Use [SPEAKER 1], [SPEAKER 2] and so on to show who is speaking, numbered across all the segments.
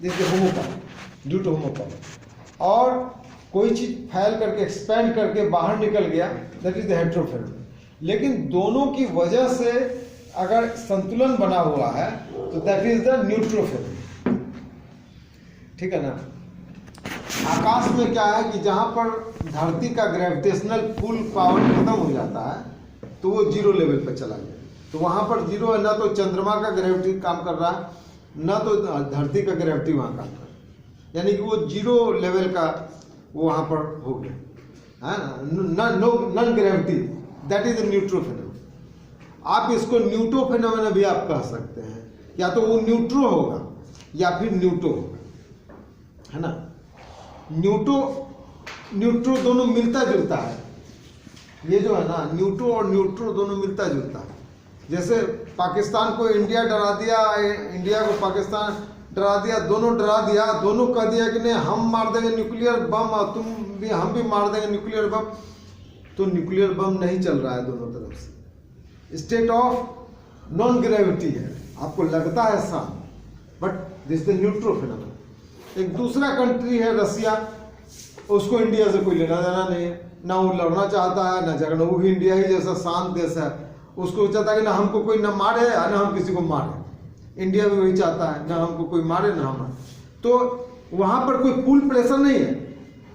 [SPEAKER 1] This is homo power, due to homo power. और कोई चीज फैल करके एक्सपैंड करके बाहर निकल गया, that is the hetero phenomenon. लेकिन दोनों की वजह से अगर संतुलन बना हुआ है तो दैट इज द न्यूट्रो फेनोमेनन। ठीक है ना। आकाश में क्या है कि जहां पर धरती का ग्रेविटेशनल पुल पावर खत्म हो जाता है तो वो जीरो लेवल पर चला गया, तो वहां पर जीरो है, ना तो चंद्रमा का ग्रेविटी काम कर रहा है ना तो धरती का ग्रेविटी वहां काम कर रहा है, यानी कि वो जीरो लेवल का वो वहां पर हो गया है ना, non gravity, that is neutro phenomenon. आप इसको न्यूट्रो फेनोमेनन भी आप कह सकते हैं, या तो वो न्यूट्रो होगा या फिर न्यूटो होगा, है ना। न्यूट्रो दोनों मिलता जुलता है, ये जो है ना न्यूट्रो और न्यूट्रो दोनों मिलता जुलता है। जैसे पाकिस्तान को इंडिया डरा दिया, इंडिया को पाकिस्तान डरा दिया, दोनों डरा दिया, दोनों कह दिया कि नहीं हम मार देंगे न्यूक्लियर बम और तुम भी हम भी मार देंगे न्यूक्लियर बम, तो न्यूक्लियर बम नहीं चल रहा है दोनों तरफ से। स्टेट ऑफ नॉन ग्रेविटी है, आपको लगता है शांत, बट दिस द न्यूट्रो फेनोमेनन। एक दूसरा कंट्री है रसिया, उसको इंडिया से कोई लेना देना नहीं है, ना वो लड़ना चाहता है ना झगड़ना, वो भी इंडिया ही जैसा शांत देश है, उसको चाहता है कि ना हमको कोई ना मारे ना हम किसी को मारे। इंडिया भी वही चाहता है, ना हमको कोई मारे ना हम, तो वहां पर कोई पुल प्रेशर नहीं है,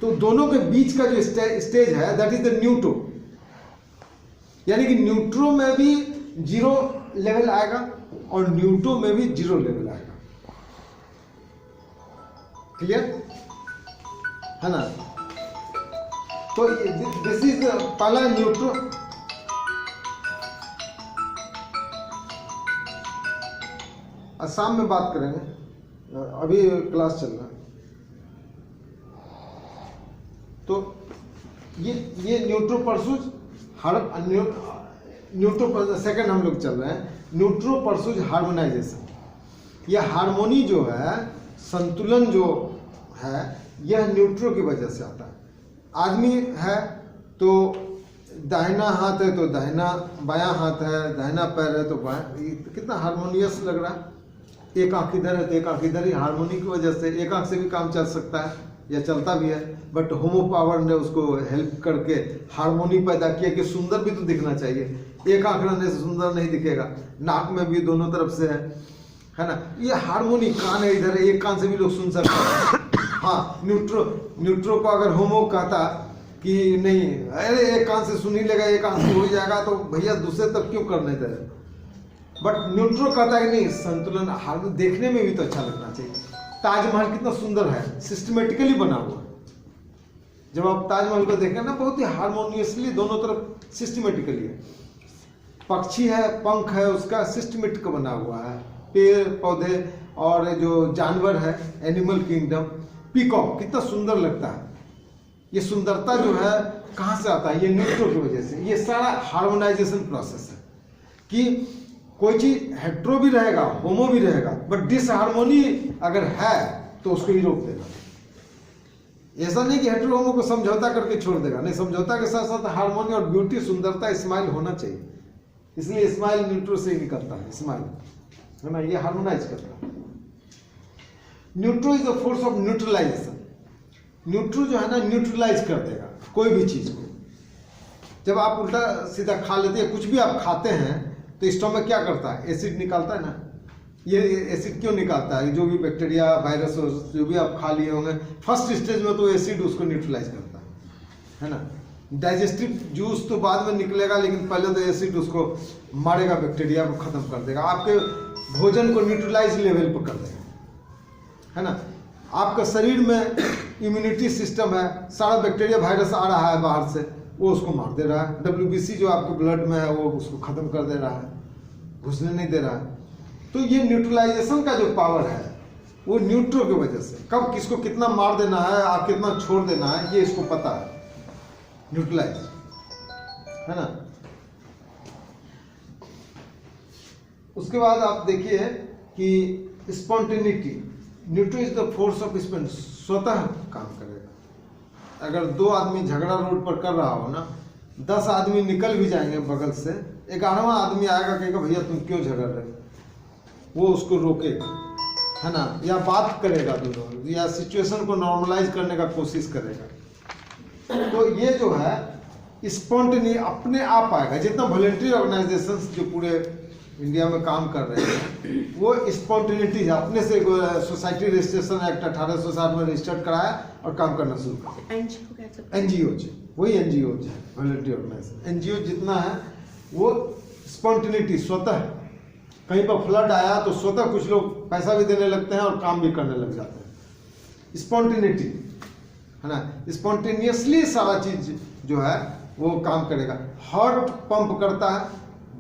[SPEAKER 1] तो दोनों के बीच का जो स्टेज है दैट इज द न्यूट्रो, यानी कि न्यूट्रो में भी जीरो लेवल आएगा और न्यूट्रो में भी जीरो लेवल आएगा। क्लियर है ना। तो दिस इज पहला न्यूट्रो। शाम में बात करेंगे, अभी क्लास चल रहा है। तो ये न्यूट्रो परसूज न्यूट्रो सेकंड हम लोग चल रहे हैं, न्यूट्रो परसूज हार्मोनाइजेशन। यह हार्मोनी जो है, संतुलन जो है, यह न्यूट्रो की वजह से आता है। आदमी है तो दाहिना हाथ है तो दाहिना, बायां हाथ है, दाहिना पैर है तो बायां, कितना हार्मोनियस लग रहा है। एक आंख इधर है तो एक आंख इधर ही, हार्मोनी की वजह से एक आंख से भी काम चल सकता है या चलता भी है, बट होमो पावर ने उसको हेल्प करके हार्मोनी पैदा किया कि सुंदर भी तो दिखना चाहिए। एक आंख रहने से सुंदर नहीं दिखेगा, नाक में भी दोनों तरफ से है ना। ये हार्मोनी, कान है इधर, एक कान से भी लोग सुन सकते हैं। हाँ, न्यूट्रो को अगर होमो कहता कि नहीं अरे एक कान से सुन ही लेगा, एक कान से हो जाएगा, तो भैया दूसरे तब क्यों करने दे। बट न्यूट्रो कहता है कि नहीं, संतुलन देखने में भी तो अच्छा लगना चाहिए। ताजमहल कितना सुंदर है, सिस्टमेटिकली बना हुआ। जब आप ताजमहल को देखें ना, बहुत ही हार्मोनियसली दोनों तरफ सिस्टमेटिकली है। पक्षी है, पंख है, उसका सिस्टमेटिक बना हुआ है। पेड़ पौधे और जो जानवर है, एनिमल किंगडम, पीकॉक कितना सुंदर लगता है। ये सुंदरता जो है कहाँ से आता है? ये न्यूट्रो की वजह से। ये सारा हार्मोनाइजेशन प्रोसेस है कि कोई चीज हेट्रो भी रहेगा, होमो भी रहेगा, बट डिसहार्मोनी अगर है तो उसको ही रोक देगा। ऐसा नहीं कि हेट्रो होमो को समझौता करके छोड़ देगा, नहीं, समझौता के साथ साथ हार्मोनी और ब्यूटी, सुंदरता, स्माइल होना चाहिए। इसलिए स्माइल न्यूट्रो से ही निकलता है, स्माइल है ना, ये हार्मोनाइज करता है। Neutro is the force of neutralisation. Neutro जो है ना, न्यूट्रलाइज कर देगा कोई भी चीज को। जब आप उल्टा सीधा खा लेते हैं, कुछ भी आप खाते हैं तो स्टोमक क्या करता है? एसिड निकालता है ना। ये एसिड क्यों निकालता है? जो भी बैक्टीरिया, वायरस जो भी आप खा लिए होंगे, फर्स्ट स्टेज में तो एसिड उसको न्यूट्रलाइज करता है ना। डाइजेस्टिव जूस तो बाद में निकलेगा, लेकिन पहले तो एसिड उसको मारेगा, बैक्टीरिया को खत्म कर देगा, आपके भोजन को न्यूट्रलाइज लेवल पर कर देगा, है ना। आपका शरीर में इम्यूनिटी सिस्टम है, सारा बैक्टीरिया वायरस आ रहा है बाहर से, वो उसको मार दे रहा है। WBC जो आपके ब्लड में है वो उसको खत्म कर दे रहा है, घुसने नहीं दे रहा है। तो ये न्यूट्रलाइजेशन का जो पावर है वो न्यूट्रो की वजह से, कब किसको कितना मार देना है, आप कितना छोड़ देना है, ये इसको पता है, न्यूट्रलाइज, है ना। उसके बाद आप देखिए कि spontaneity, neutro is the force of spont, स्वतः काम करेगा। अगर दो आदमी झगड़ा रोड पर कर रहा हो ना, 10 आदमी निकल भी जाएंगे बगल से, 11वां आदमी आएगा, कहेगा भैया तुम क्यों झगड़ रहे हो, वो उसको रोकेगा, है ना, या बात करेगा दोनों, या सिचुएशन को नॉर्मलाइज करने का कोशिश करेगा। तो ये जो है स्पॉन्टेनी अपने आप आएगा। जितना वॉलेंट्री ऑर्गेनाइजेशंस जो पूरे इंडिया में काम कर रहे हैं वो स्पॉन्टेनिटी है, अपने से सोसाइटी रजिस्ट्रेशन एक्ट 1860 में रजिस्टर्ड कराया और काम करना शुरू कर। एनजीओ वही एनजीओ है, वॉलेंट्री ऑर्गेनाइजेशन। एनजीओ जितना है वो स्पॉन्टेनिटी, स्वतः कहीं पर फ्लड आया तो स्वतः कुछ लोग पैसा भी देने लगते हैं और काम भी करने लग जाते हैं। स्पॉन्टेनिटी है ना, स्पॉन्टेनियसली सारा चीज जो है वो काम करेगा। हार्ट पंप करता है,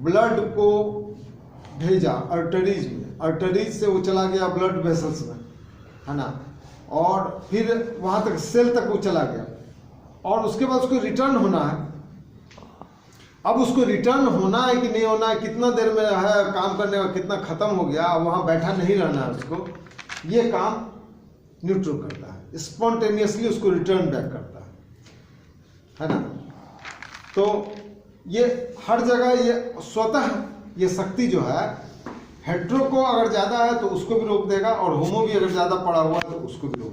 [SPEAKER 1] ब्लड को भेजा आर्टरीज में, आर्टरीज से वो चला गया ब्लड वेसल्स में, है ना, और फिर वहां तक सेल तक वो चला गया, और उसके बाद उसको रिटर्न होना है। अब उसको रिटर्न होना है कि नहीं होना है, कितना देर में है काम करने का, कितना खत्म हो गया, वहां बैठा नहीं रहना है उसको, ये काम न्यूट्रो करता है, स्पॉन्टेनियसली उसको रिटर्न बैक करता है ना। तो ये हर जगह ये स्वतः ये शक्ति जो है, हेट्रो को अगर ज्यादा है तो उसको भी रोक देगा, और होमो भी अगर ज्यादा पड़ा हुआ है तो उसको भी रोक